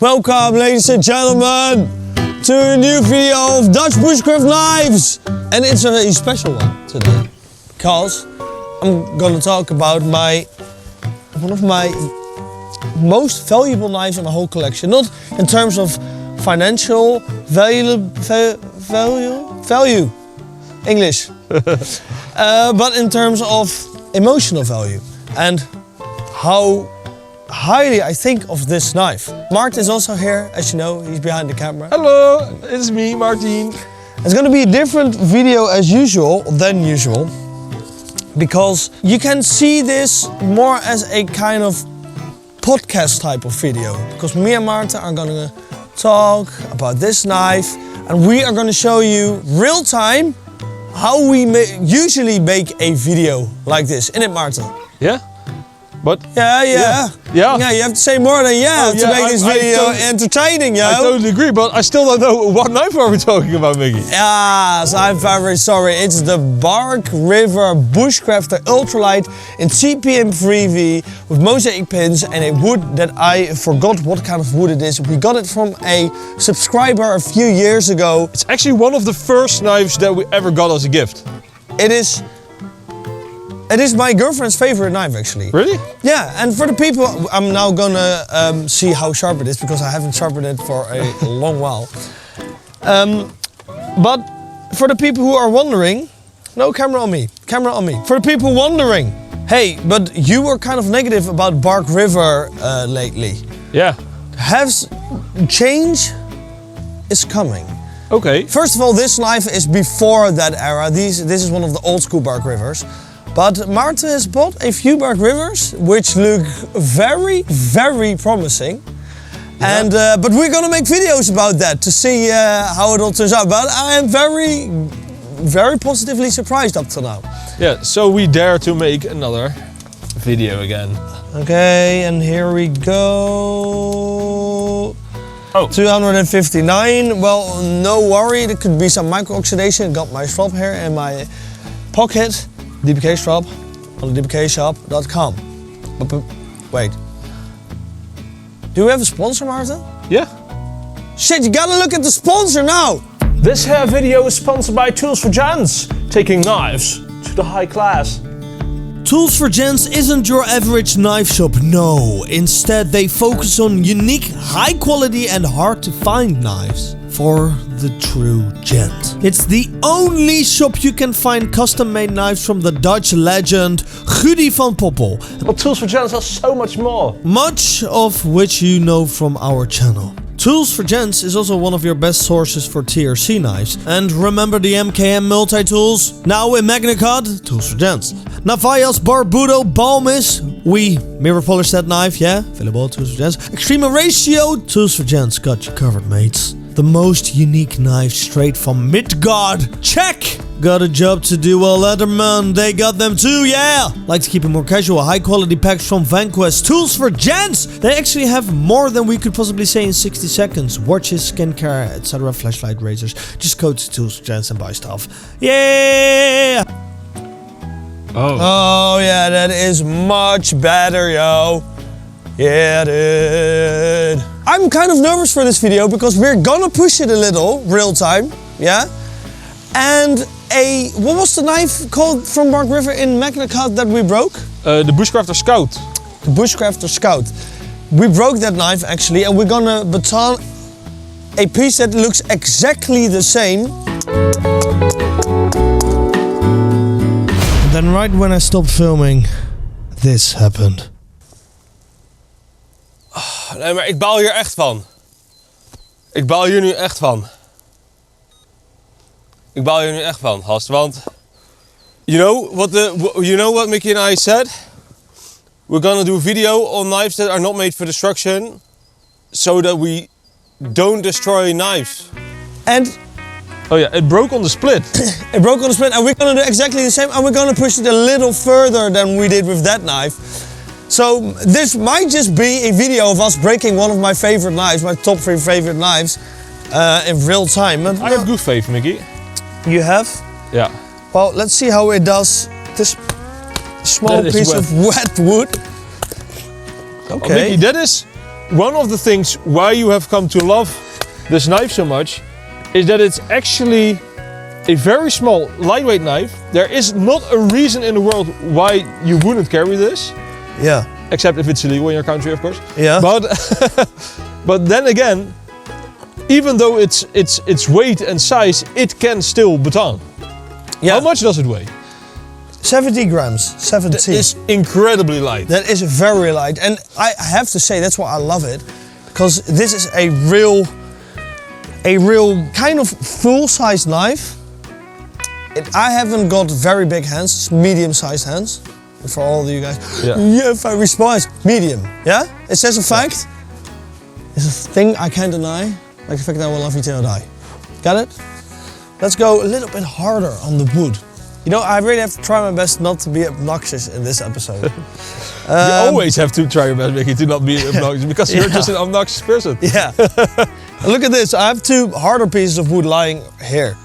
Welcome, ladies and gentlemen, to a new video of Dutch bushcraft knives. And it's a very special one today, because I'm gonna talk about one of my most valuable knives in my whole collection. Not in terms of financial value, English, but in terms of emotional value and how highly I think of this knife. Mart is also here, as you know, he's behind the camera. Hello, it's me, Martin. It's gonna be a different video than usual, because you can see this more as a kind of podcast type of video. Because me and Marta are gonna talk about this knife, and we are gonna show you real time how we usually make a video like this. Isn't it, Marta? Yeah? But Yeah, you have to say more than to make this video entertaining, yo. I totally agree, but I still don't know what knife are we talking about, Mikkie. Yes, I'm very sorry. It's the Bark River Bushcrafter Ultra Lite in CPM 3V with mosaic pins and a wood that I forgot what kind of wood it is. We got it from a subscriber a few years ago. It's actually one of the first knives that we ever got as a gift. It is my girlfriend's favorite knife, actually. Really? Yeah, and for the people, I'm now gonna see how sharp it is, because I haven't sharpened it for a long while. But for the people who are wondering, no, camera on me. For the people wondering, hey, but you were kind of negative about Bark River lately. Yeah. Change is coming. Okay. First of all, this knife is before that era. This is one of the old school Bark Rivers. But Marta has bought a few Bark Rivers, which look very, very promising. Yeah. And but we're gonna make videos about that to see how it all turns out. But I am very, very positively surprised up to now. Yeah, so we dare to make another video again. Okay, and here we go. Oh. 259. Well, no worry, there could be some micro oxidation. Got my strap here in my pocket. DBK strap on dbkshop.com. But wait. Do we have a sponsor, Martin? Yeah. Shit, you gotta look at the sponsor now! This video is sponsored by Tools for Gents, taking knives to the high class. Tools for Gents isn't your average knife shop, no. Instead, they focus on unique, high quality and hard to find knives for the true gent. It's the only shop you can find custom-made knives from the Dutch legend Gudy van Poppel. But Tools for Gents has so much more. Much of which you know from our channel. Tools for Gents is also one of your best sources for TRC knives. And remember the MKM multi-tools? Now in MagnaCut, Tools for Gents. Navajas, Barbudo, Balmis. We mirror polish that knife, yeah? Available at Tools for Gents. Extreme Ratio, Tools for Gents got you covered, mates. The most unique knife straight from Midgard. Check! Got a job to do, well, Leatherman, they got them too, yeah! Like to keep it more casual, high quality packs from Vanquest. Tools for Gents! They actually have more than we could possibly say in 60 seconds. Watches, skincare, etc. Flashlight razors. Just go to Tools for Gents and buy stuff. Yeah! Oh yeah, that is much better, yo. Yeah, dude. I'm kind of nervous for this video because we're gonna push it a little, real time, yeah? And what was the knife called from Bark River in MagnaCut that we broke? The Bushcrafter Scout. The Bushcrafter Scout. We broke that knife actually, and we're gonna baton a piece that looks exactly the same. And then right when I stopped filming, this happened. Nee, maar ik baal hier echt van. Ik baal hier nu echt van. Ik baal hier nu echt van, gast, want... You know what Mikkie and I said? We're gonna do a video on knives that are not made for destruction, so that we don't destroy knives. And... Oh yeah, it broke on the split. It broke on the split, and we're gonna do exactly the same, and we're gonna push it a little further than we did with that knife. So this might just be a video of us breaking one of my favorite knives, my top 3 favorite knives, in real time. I have good faith, Mikkie. You have? Yeah. Well, let's see how it does. This small piece of wet wood. Okay. Oh, Mikkie, one of the things why you have come to love this knife so much is that it's actually a very small, lightweight knife. There is not a reason in the world why you wouldn't carry this. Yeah. Except if it's illegal in your country, of course. Yeah. But then again, even though its weight and size, it can still baton. Yeah. How much does it weigh? 70 grams. 70. That is incredibly light. That is very light, and I have to say that's why I love it, because this is a real kind of full-size knife. I haven't got very big hands, it's medium-sized hands. For all of you guys, yeah, very spice, medium. Yeah, it says a fact. It's a thing I can't deny, like the fact that I will love you till I die. Got it? Let's go a little bit harder on the wood. You know, I really have to try my best not to be obnoxious in this episode. You always have to try your best, Mikkie, to not be obnoxious, because you're just an obnoxious person. Yeah. Look at this, I have 2 harder pieces of wood lying here.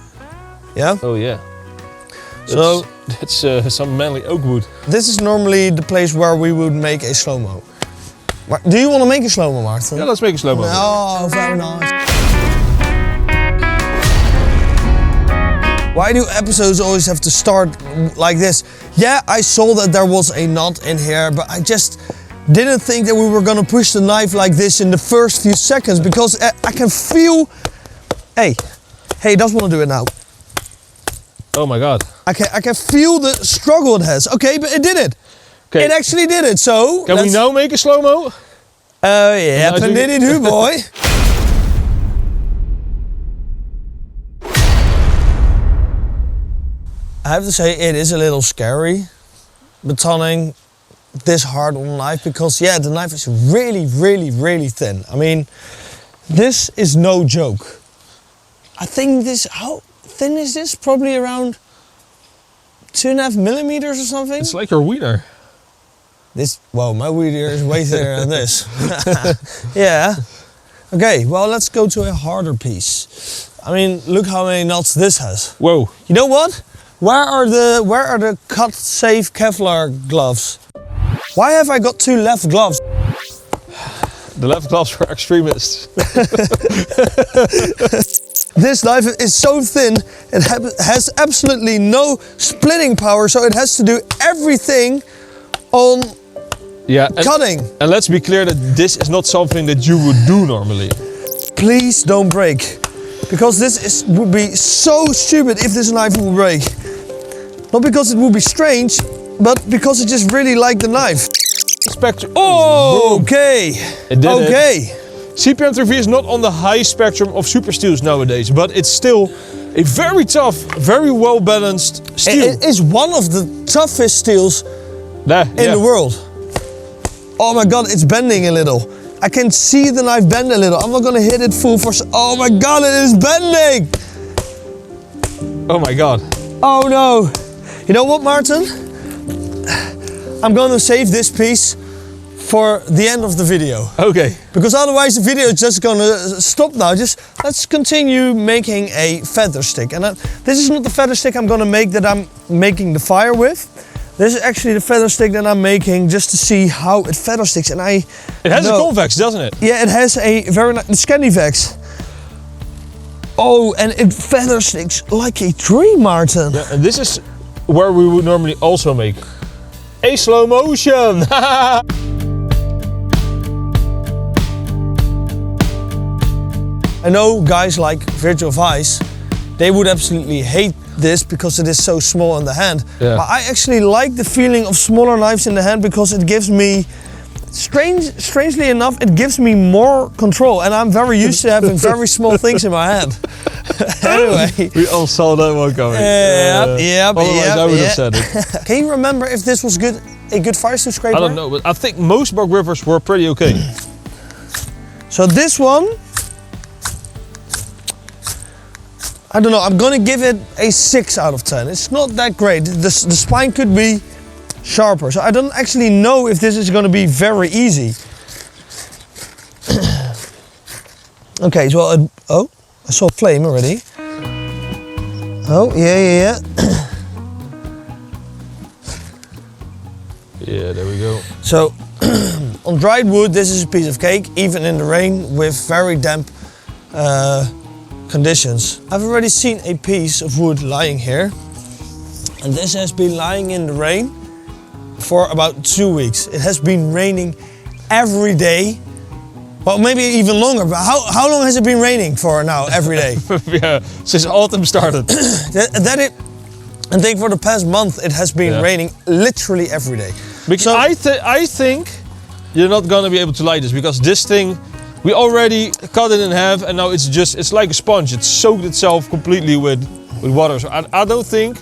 Yeah? Oh yeah. So it's some manly oak wood. this is normally the place where we would make a slow-mo. Do you want to make a slow-mo, Maarten? Yeah, let's make a slow-mo. Oh, very nice. Why do episodes always have to start like this? Yeah, I saw that there was a knot in here, but I just didn't think that we were gonna push the knife like this in the first few seconds, because I can feel... Hey, he doesn't want to do it now. Oh my god. I can feel the struggle it has. Okay, but it did it. Okay. It actually did it, so... Can we now make a slow-mo? Yeah, did do, boy. I have to say, it is a little scary, batoning this hard on a knife, because yeah, the knife is really, really, really thin. I mean, this is no joke. I think this, how thin is this? Probably around 2.5 millimeters or something? It's like your wiener. This, well, my wiener is way thinner than this. Yeah. Okay, well, let's go to a harder piece. I mean, look how many knots this has. Whoa. You know what? Where are the cut safe Kevlar gloves? Why have I got 2 left gloves? The left gloves for extremists. This knife is so thin, it has absolutely no splitting power, so it has to do everything on cutting. And let's be clear that this is not something that you would do normally. Please don't break, because this would be so stupid if this knife would break. Not because it would be strange, but because I just really like the knife. Spectrum. Oh! Okay. It did okay. CPM3V is not on the high spectrum of super steels nowadays, but it's still a very tough, very well balanced steel. It is one of the toughest steels in the world. Oh my god, it's bending a little. I can see the knife bend a little. I'm not gonna hit it full force. Oh my god, it is bending! Oh my god. Oh no. You know what, Maarten? I'm gonna save this piece for the end of the video. Okay. Because otherwise the video is just gonna stop now. Just let's continue making a feather stick. And this is not the feather stick I'm gonna make that I'm making the fire with. This is actually the feather stick that I'm making just to see how it feather sticks. And it has a convex, doesn't it? Yeah, it has a very nice Scandivex. Oh, and it feather sticks like a tree, Maarten. Yeah, and this is where we would normally also make a slow motion. I know guys like Virtual Vice, they would absolutely hate this because it is so small in the hand. Yeah. But I actually like the feeling of smaller knives in the hand because it gives me, strangely enough, it gives me more control. And I'm very used to having very small things in my hand. Anyway. We all saw that one coming. Otherwise I would have said it. Can you remember if this was a good Firestone scraper? I don't know, but I think most Bark Rivers were pretty okay. So this one, I don't know, I'm gonna give it a 6 out of 10. It's not that great. The spine could be sharper. So I don't actually know if this is gonna be very easy. Okay, so, oh, I saw flame already. Oh, yeah. Yeah, there we go. So On dried wood, this is a piece of cake, even in the rain with very damp conditions. I've already seen a piece of wood lying here, and this has been lying in the rain for about 2 weeks. It has been raining every day. Well, maybe even longer, but how long has it been raining for now, every day? Yeah, since autumn started. I think for the past month it has been raining literally every day. Because I think you're not gonna be able to light this, because this thing, we already cut it in half and now it's like a sponge. It's soaked itself completely with water. So I don't think.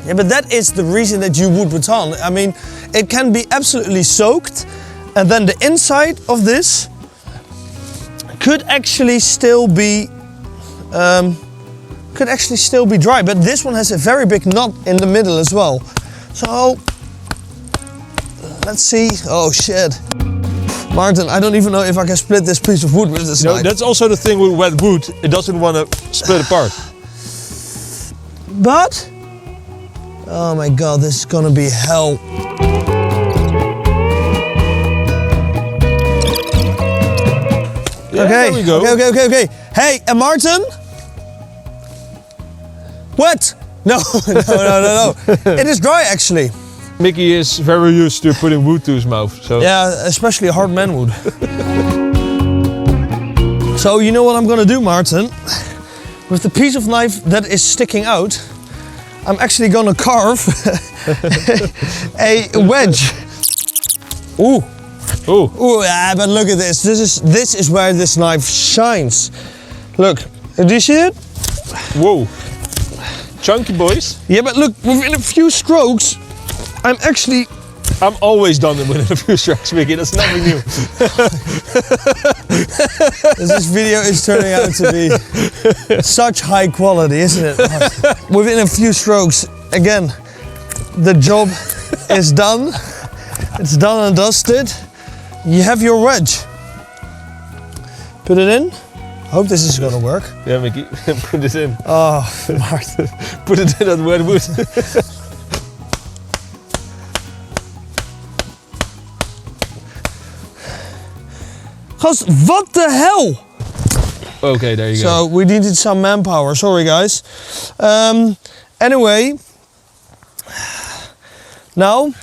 Yeah, but that is the reason that you would baton. I mean, it can be absolutely soaked, and then the inside of this could actually still be dry, but this one has a very big knot in the middle as well. So let's see. Oh shit, Martin, I don't even know if I can split this piece of wood with this knife. That's also the thing with wet wood. It doesn't want to split apart. But oh my god, this is gonna be hell. Yeah, okay, there we go. Okay. Hey, Martin? What? No. It is dry actually. Mikkie is very used to putting wood to his mouth. So yeah, especially hard man wood. So you know what I'm gonna do, Martin? With the piece of knife that is sticking out, I'm actually gonna carve a wedge. Ooh. Ooh, yeah, but look at this. This is where this knife shines. Look, do you see it? Whoa. Chunky boys. Yeah, but look, within a few strokes, I'm always done it within a few strokes, Mikkie. That's nothing new. This video is turning out to be such high quality, isn't it? Within a few strokes, again, the job is done. It's done and dusted. You have your wedge. Put it in. I hope this is gonna work. Yeah, Mikkie, put it in. Oh, Martin. Put it in that wet wood. Cause what the hell? Okay, there you go. So we needed some manpower. Sorry, guys. Anyway, now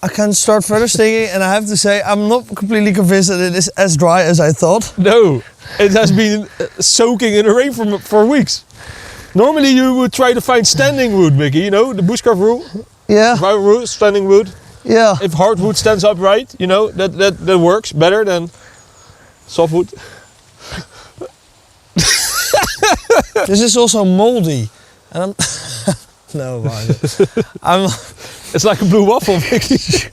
I can start further sticking, and I have to say I'm not completely convinced that it is as dry as I thought. No, it has been soaking in the rain for weeks. Normally you would try to find standing wood, Mikkie, you know, the bushcraft rule. Yeah. Survival rule, standing wood. Yeah. If hardwood stands upright, you know, that works better than softwood. This is also moldy. And I'm no, I'm it's like a blue waffle, Mikkie.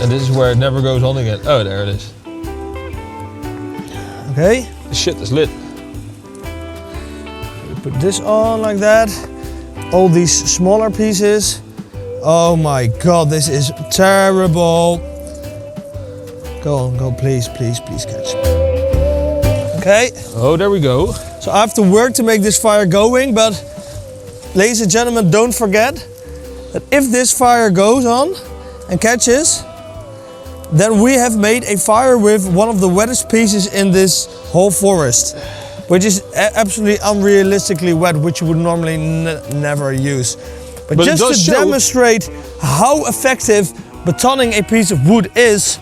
And this is where it never goes on again. Oh, there it is. Okay. The shit is lit. Put this on like that. All these smaller pieces. Oh my god, this is terrible. Go on, go, please catch. Okay. Oh, there we go. So I have to work to make this fire going, but ladies and gentlemen, don't forget that if this fire goes on and catches, then we have made a fire with one of the wettest pieces in this whole forest, which is absolutely unrealistically wet, which you would normally never use. But just to demonstrate how effective batonning a piece of wood is,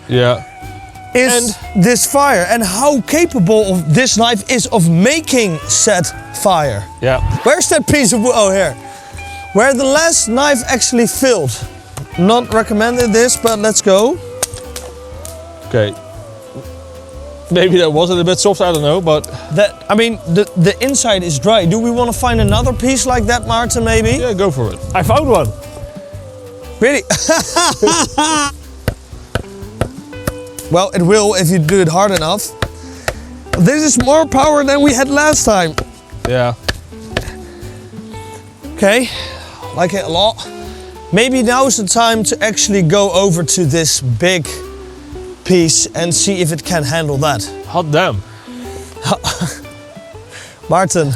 this fire, and how capable of this knife is of making said fire. Yeah. Where's that piece of wood? Oh, here. Where the last knife actually filled. Not recommended this, but let's go. Okay. Maybe that wasn't a bit soft, I don't know, but... I mean, the inside is dry. Do we want to find another piece like that, Martin, maybe? Yeah, go for it. I found one. Really? Well, it will if you do it hard enough. This is more power than we had last time. Yeah. Okay, like it a lot. Maybe now is the time to actually go over to this big piece and see if it can handle that. Hot damn. Martin,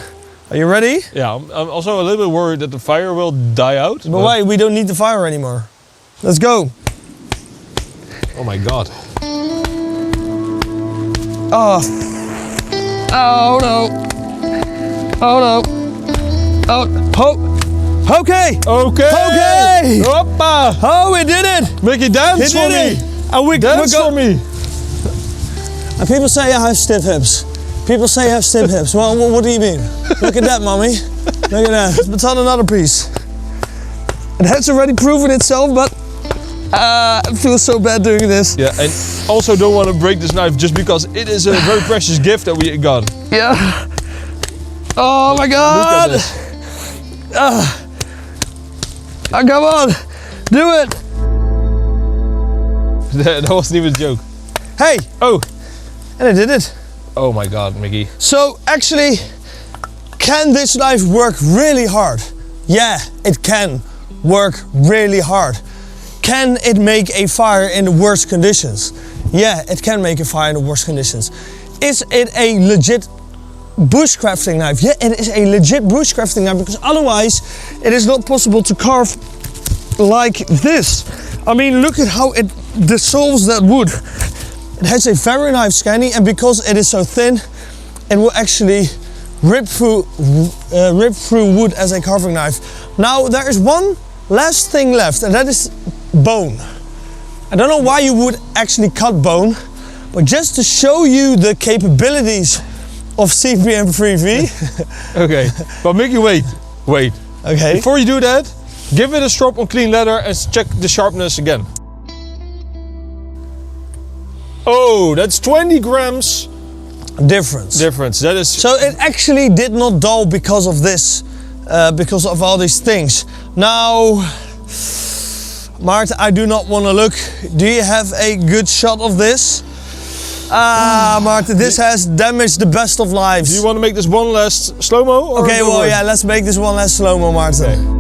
Are you ready? Yeah, I'm also a little bit worried that the fire will die out. But wait, we don't need the fire anymore. Let's go. Oh my god. Oh. Oh no. Oh no. Oh. Okay. Okay. Hoppa. Oh, we did it. Mikkie, dance for me. And we Dance for me. And people say I have stiff hips. People say I have stiff hips. Well, what do you mean? Look at that, mommy. Look at that. Let's on another piece. It has already proven itself, but it feels so bad doing this. Yeah, and also don't want to break this knife just because it is a very precious gift that we got. Yeah. Oh my god. Look at this. Come on. Do it. That wasn't even a joke. Hey. Oh. And I did it. Oh my god, Mikkie. So actually, can this knife work really hard? Yeah, it can work really hard. Can it make a fire in the worst conditions? Yeah, it can make a fire in the worst conditions. Is it a legit bushcrafting knife? Yeah, it is a legit bushcrafting knife, because otherwise it is not possible to carve like this. I mean, look at how it dissolves that wood. It has a very nice scanning, and because it is so thin, it will actually rip through wood as a carving knife. Now there is one last thing left, and that is bone. I don't know why you would actually cut bone, but just to show you the capabilities of CPM 3V. Okay, but Mikkie, wait. Okay. Before you do that, give it a strop on clean leather and check the sharpness again. Oh, that's 20 grams difference. That is. So it actually did not dull because of this, because of all these things. Now, Maarten, I do not want to look. Do you have a good shot of this? Maarten, this has damaged the best of lives. Do you want to make this one last slow-mo? Okay, well, yeah, let's make this one last slow-mo, Maarten. Okay.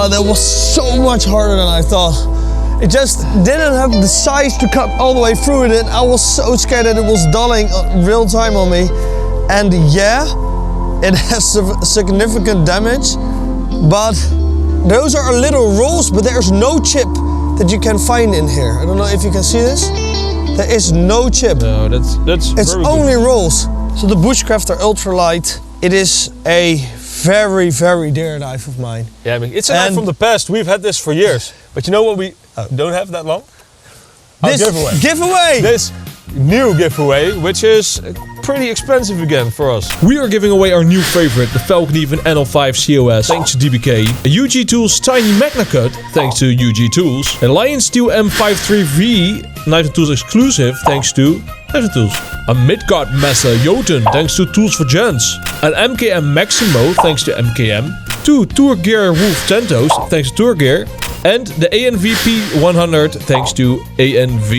That was so much harder than I thought. It just didn't have the size to cut all the way through it. I was so scared that it was dulling real time on me. And yeah, it has significant damage, but those are little rolls, but there's no chip that you can find in here. I don't know if you can see this. There is no chip. No, that's it's very only good. rolls. So the Bushcrafter Ultra Lite, it is a very, very dear knife of mine. Yeah, I mean, it's a knife from the past. We've had this for years. But you know what we don't have that long? This giveaway! This new giveaway, which is pretty expensive again for us. We are giving away our new favorite, the Falcon Even NL5 COS, thanks to DBK. A UG Tools Tiny Magna Cut, thanks to UG Tools. A Lion Steel M53V Knife and Tools exclusive, thanks to Knife and Tools. A Midgard Messer Jotun, thanks to Tools for Gents. An MKM Maximo, thanks to MKM. 2 Tour Gear Wolf Tentos, thanks to Tour Gear. And the ANVP 100, thanks to ANV.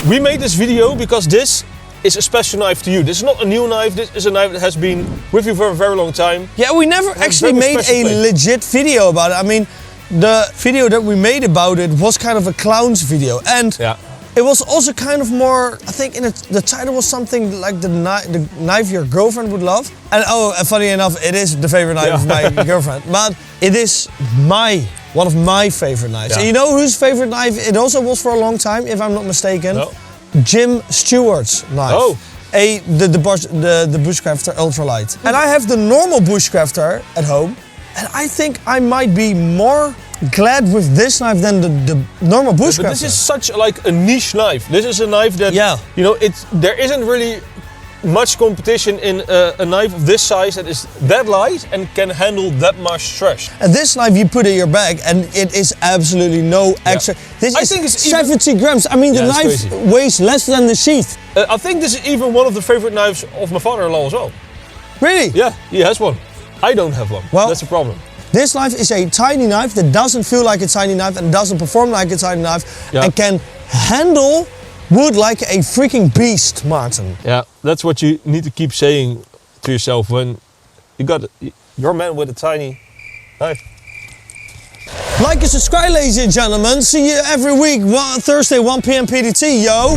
We made this video because this is a special knife to you. This is not a new knife, this is a knife that has been with you for a very long time. Yeah, we never actually made a legit video about it. I mean, the video that we made about it was kind of a clown's video. And it was also kind of more, I think the title was something like the knife your girlfriend would love. And funny enough, it is the favorite knife of my girlfriend. But it is one of my favorite knives. And you know whose favorite knife it also was for a long time, if I'm not mistaken? No. Jim Stewart's knife. Oh. The Bushcrafter Ultra Lite. And I have the normal Bushcrafter at home. And I think I might be more glad with this knife than the normal Bushcrafter. But this is such like a niche knife. This is a knife that, you know, there isn't really much competition in a knife of this size that is that light and can handle that much stress. And this knife you put in your bag and it is absolutely no extra. This is 70 grams. I mean, the knife weighs less than the sheath. I think this is even one of the favorite knives of my father-in-law as well. Really? Yeah, he has one. I don't have one. Well, that's the problem. This knife is a tiny knife that doesn't feel like a tiny knife and doesn't perform like a tiny knife and can handle wood like a freaking beast, Martin. Yeah, that's what you need to keep saying to yourself when you got your man with a tiny knife. Like and subscribe, ladies and gentlemen. See you every week, Thursday, 1 p.m. PDT, yo.